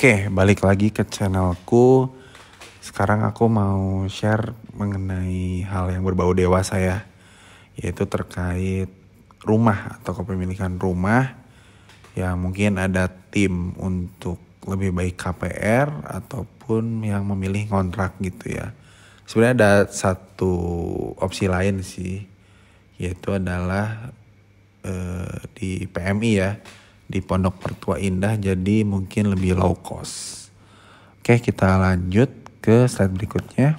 Oke, balik lagi ke channelku. Sekarang aku mau share mengenai hal yang berbau dewasa ya, yaitu terkait rumah atau kepemilikan rumah. Ya mungkin ada tim untuk lebih baik KPR ataupun yang memilih kontrak gitu ya. Sebenarnya ada satu opsi lain sih, yaitu adalah di PMI ya, di Pondok Mertua Indah, jadi mungkin lebih low cost. Oke, kita lanjut ke slide berikutnya.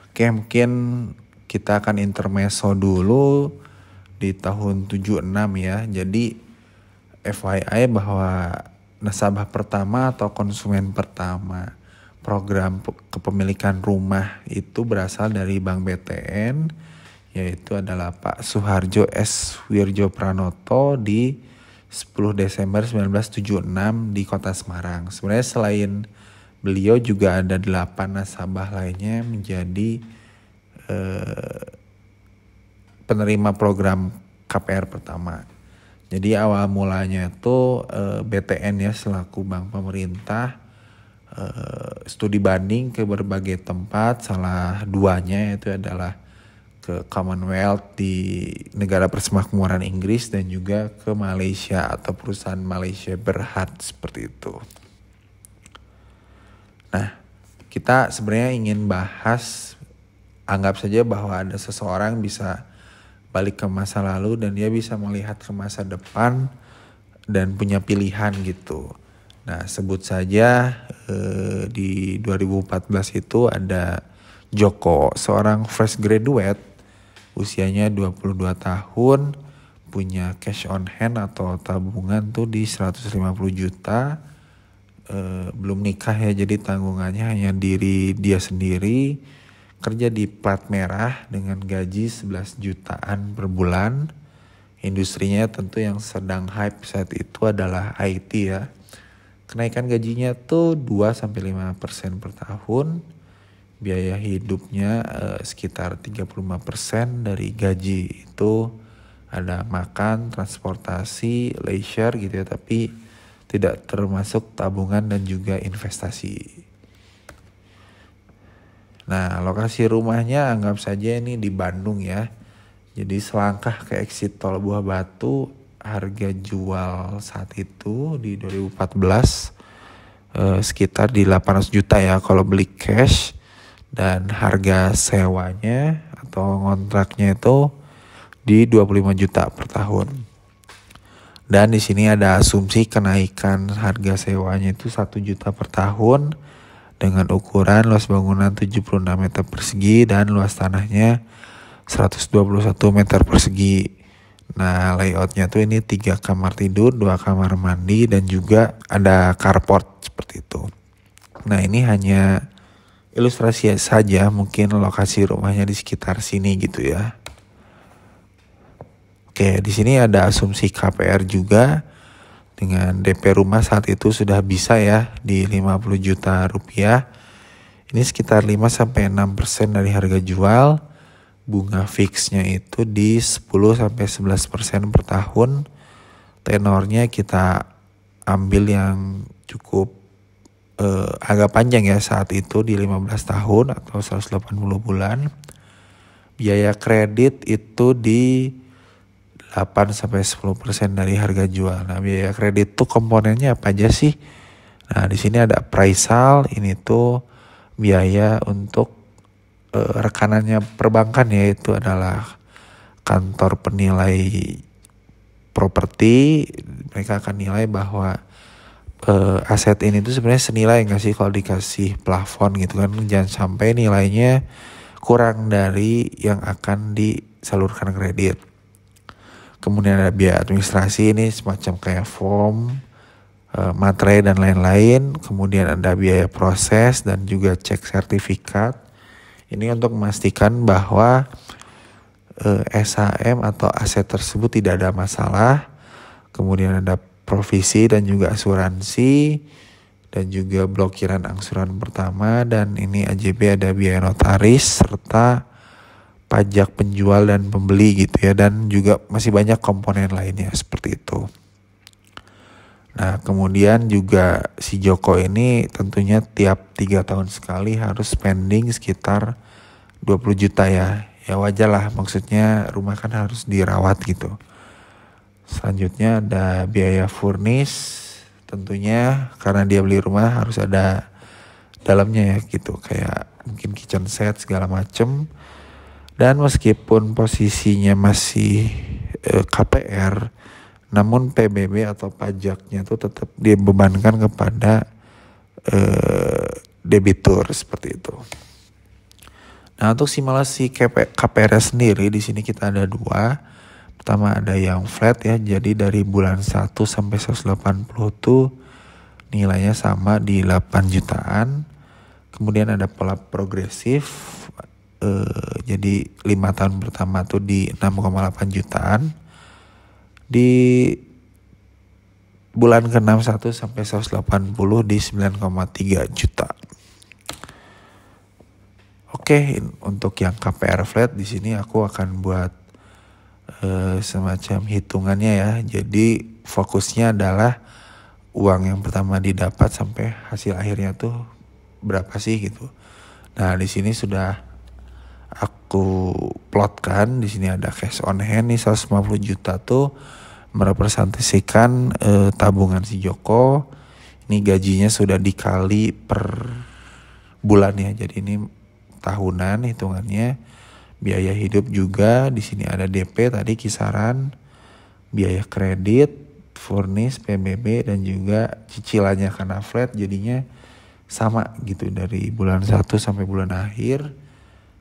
Oke, mungkin kita akan intermezzo dulu di tahun 76 ya. Jadi FYI bahwa nasabah pertama atau konsumen pertama program kepemilikan rumah itu berasal dari Bank BTN, yaitu adalah Pak Suharjo S. Wirjo Pranoto di 10 Desember 1976 di Kota Semarang. Sebenarnya selain beliau juga ada 8 nasabah lainnya menjadi penerima program KPR pertama. Jadi awal mulanya itu BTN ya selaku bank pemerintah studi banding ke berbagai tempat, salah duanya itu adalah ke Commonwealth di negara persemakmuran Inggris dan juga ke Malaysia atau perusahaan Malaysia Berhad seperti itu. Nah, kita sebenarnya ingin bahas, anggap saja bahwa ada seseorang bisa balik ke masa lalu dan dia bisa melihat ke masa depan dan punya pilihan gitu. Nah, sebut saja di 2014 itu ada Joko, seorang fresh graduate, usianya 22 tahun, punya cash on hand atau tabungan tuh di 150 juta, belum nikah ya, jadi tanggungannya hanya diri dia sendiri, kerja di plat merah dengan gaji 11 jutaan per bulan. Industrinya tentu yang sedang hype saat itu adalah IT ya. Kenaikan gajinya tuh 2-5% per tahun. Biaya hidupnya sekitar 35% dari gaji itu ada makan, transportasi, leisure gitu ya, tapi tidak termasuk tabungan dan juga investasi. Nah, lokasi rumahnya anggap saja ini di Bandung ya. Jadi selangkah ke exit tol Buah Batu, harga jual saat itu di 2014 sekitar di 800 juta ya kalau beli cash. Dan harga sewanya atau kontraknya itu di 25 juta per tahun. Dan di sini ada asumsi kenaikan harga sewanya itu 1 juta per tahun dengan ukuran luas bangunan 76 meter persegi dan luas tanahnya 121 meter persegi. Nah, layoutnya tuh ini 3 kamar tidur, 2 kamar mandi dan juga ada carport seperti itu. Nah, ini hanya ilustrasi saja, mungkin lokasi rumahnya di sekitar sini gitu ya. Oke, di sini ada asumsi KPR juga dengan DP rumah saat itu sudah bisa ya di 50 juta rupiah. Ini sekitar 5-6% dari harga jual. Bunga fixnya itu di 10-11% per tahun. Tenornya kita ambil yang cukup agak panjang ya saat itu di 15 tahun atau 180 bulan. Biaya kredit itu di 8-10% dari harga jual. Nah, biaya kredit tuh komponennya apa aja sih? Nah, di sini ada appraisal, ini tuh biaya untuk rekanannya perbankan, yaitu adalah kantor penilai properti. Mereka akan nilai bahwa aset ini tuh sebenarnya senilai nggak sih kalau dikasih plafon gitu kan, jangan sampai nilainya kurang dari yang akan disalurkan kredit. Kemudian ada biaya administrasi, ini semacam kayak form, materai dan lain-lain. Kemudian ada biaya proses dan juga cek sertifikat. Ini untuk memastikan bahwa SHM atau aset tersebut tidak ada masalah. Kemudian ada provisi dan juga asuransi dan juga blokiran angsuran pertama, dan ini AJB ada biaya notaris serta pajak penjual dan pembeli gitu ya, dan juga masih banyak komponen lainnya seperti itu. Nah kemudian juga si Joko ini tentunya tiap 3 tahun sekali harus spending sekitar 20 juta ya. Ya wajar lah, maksudnya rumah kan harus dirawat gitu. Selanjutnya ada biaya furnis, tentunya karena dia beli rumah harus ada dalamnya ya gitu, kayak mungkin kitchen set segala macem. Dan meskipun posisinya masih KPR, namun PBB atau pajaknya tuh tetap dibebankan kepada debitur seperti itu. Nah untuk simulasi KPR sendiri di sini kita ada dua. Pertama ada yang flat ya, jadi dari bulan 1 sampai 180 tuh nilainya sama di 8 jutaan. Kemudian ada pola progresif, jadi 5 tahun pertama tuh di 6,8 jutaan. Di bulan ke-6 1 sampai 180 di 9,3 juta. Oke, untuk yang KPR flat di sini aku akan buat semacam hitungannya ya. Jadi fokusnya adalah uang yang pertama didapat sampai hasil akhirnya tuh berapa sih gitu. Nah, di sini sudah aku plotkan. Di sini ada cash on hand nih 150 juta tuh merepresentasikan tabungan si Joko. Ini gajinya sudah dikali per bulan ya. Jadi ini tahunan hitungannya. Biaya hidup juga di sini ada DP tadi kisaran, biaya kredit, furnis, PBB dan juga cicilannya karena flat jadinya sama gitu dari bulan 1 sampai bulan akhir.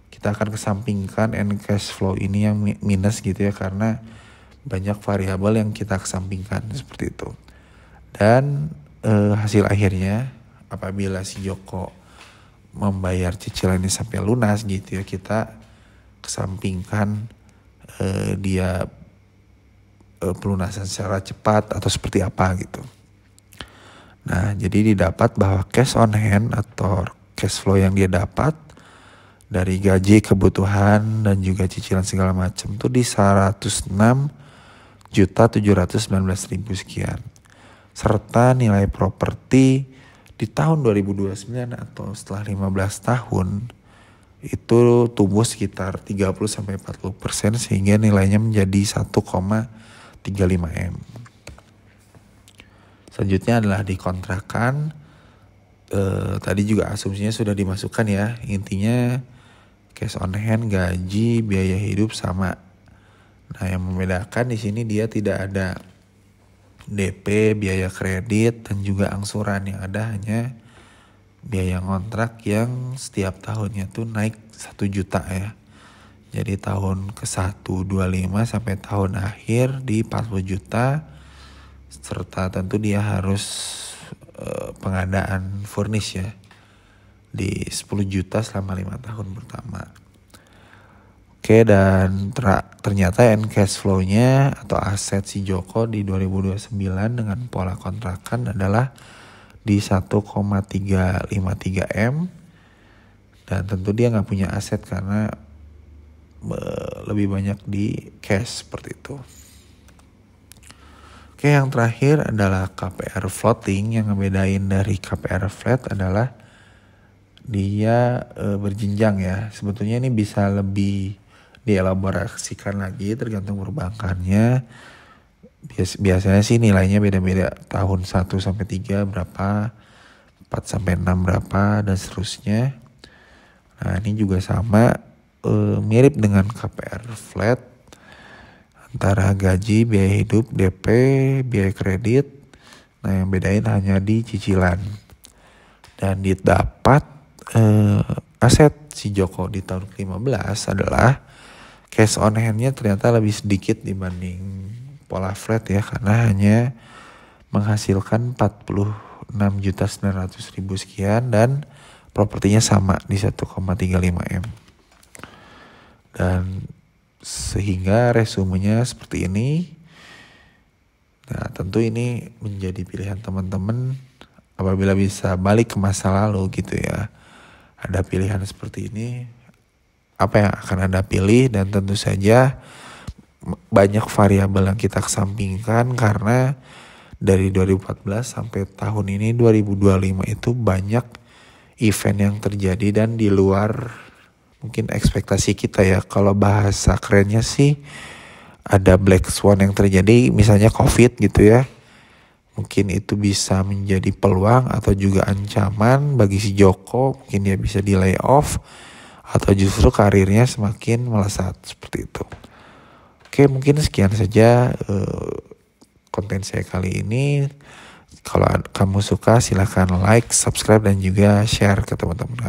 Kita akan kesampingkan end cash flow ini yang minus gitu ya, karena banyak variabel yang kita kesampingkan seperti itu. Dan hasil akhirnya apabila si Joko membayar cicilan ini sampai lunas gitu ya, kita kesampingkan dia pelunasan secara cepat atau seperti apa gitu. Nah jadi didapat bahwa cash on hand atau cash flow yang dia dapat dari gaji, kebutuhan dan juga cicilan segala macam tuh di 106.719.000 sekian. Serta nilai properti di tahun 2029 atau setelah 15 tahun itu tumbuh sekitar 30-40% sehingga nilainya menjadi 1,35 M. Selanjutnya adalah dikontrakan. Tadi juga asumsinya sudah dimasukkan ya. Intinya cash on hand, gaji, biaya hidup sama. Nah, yang membedakan di sini dia tidak ada DP, biaya kredit dan juga angsuran. Yang ada hanya biaya kontrak yang setiap tahunnya tuh naik 1 juta ya. Jadi tahun ke-1 25 sampai tahun akhir di 40 juta. Serta tentu dia harus pengadaan furnish ya di 10 juta selama 5 tahun pertama. Oke, dan ternyata end cash flow-nya atau aset si Joko di 2029 dengan pola kontrakan adalah di 1,353 M. Dan tentu dia gak punya aset karena lebih banyak di cash seperti itu. Oke, yang terakhir adalah KPR floating. Yang ngebedain dari KPR flat adalah dia berjenjang ya. Sebetulnya ini bisa lebih dielaborasikan lagi tergantung perbankannya. Biasanya sih nilainya beda-beda, tahun 1 sampai 3 berapa, 4 sampai 6 berapa dan seterusnya. Nah, ini juga sama mirip dengan KPR flat, antara gaji, biaya hidup, DP, biaya kredit. Nah, yang bedain hanya di cicilan. Dan didapat aset si Joko di tahun ke-15 adalah cash on hand-nya ternyata lebih sedikit dibanding pola flat ya, karena hanya menghasilkan 46.900.000 sekian dan propertinya sama di 1,35 M. Dan sehingga resumenya seperti ini. Nah, tentu ini menjadi pilihan teman-teman apabila bisa balik ke masa lalu gitu ya. Ada pilihan seperti ini, apa yang akan Anda pilih? Dan tentu saja banyak variabel yang kita kesampingkan karena dari 2014 sampai tahun ini 2025 itu banyak event yang terjadi dan di luar mungkin ekspektasi kita ya. Kalau bahasa kerennya sih ada black swan yang terjadi, misalnya COVID gitu ya. Mungkin itu bisa menjadi peluang atau juga ancaman bagi si Joko, mungkin dia bisa di layoff atau justru karirnya semakin melesat seperti itu. Oke, mungkin sekian saja konten saya kali ini. Kalau kamu suka silahkan like, subscribe dan juga share ke teman-teman kamu.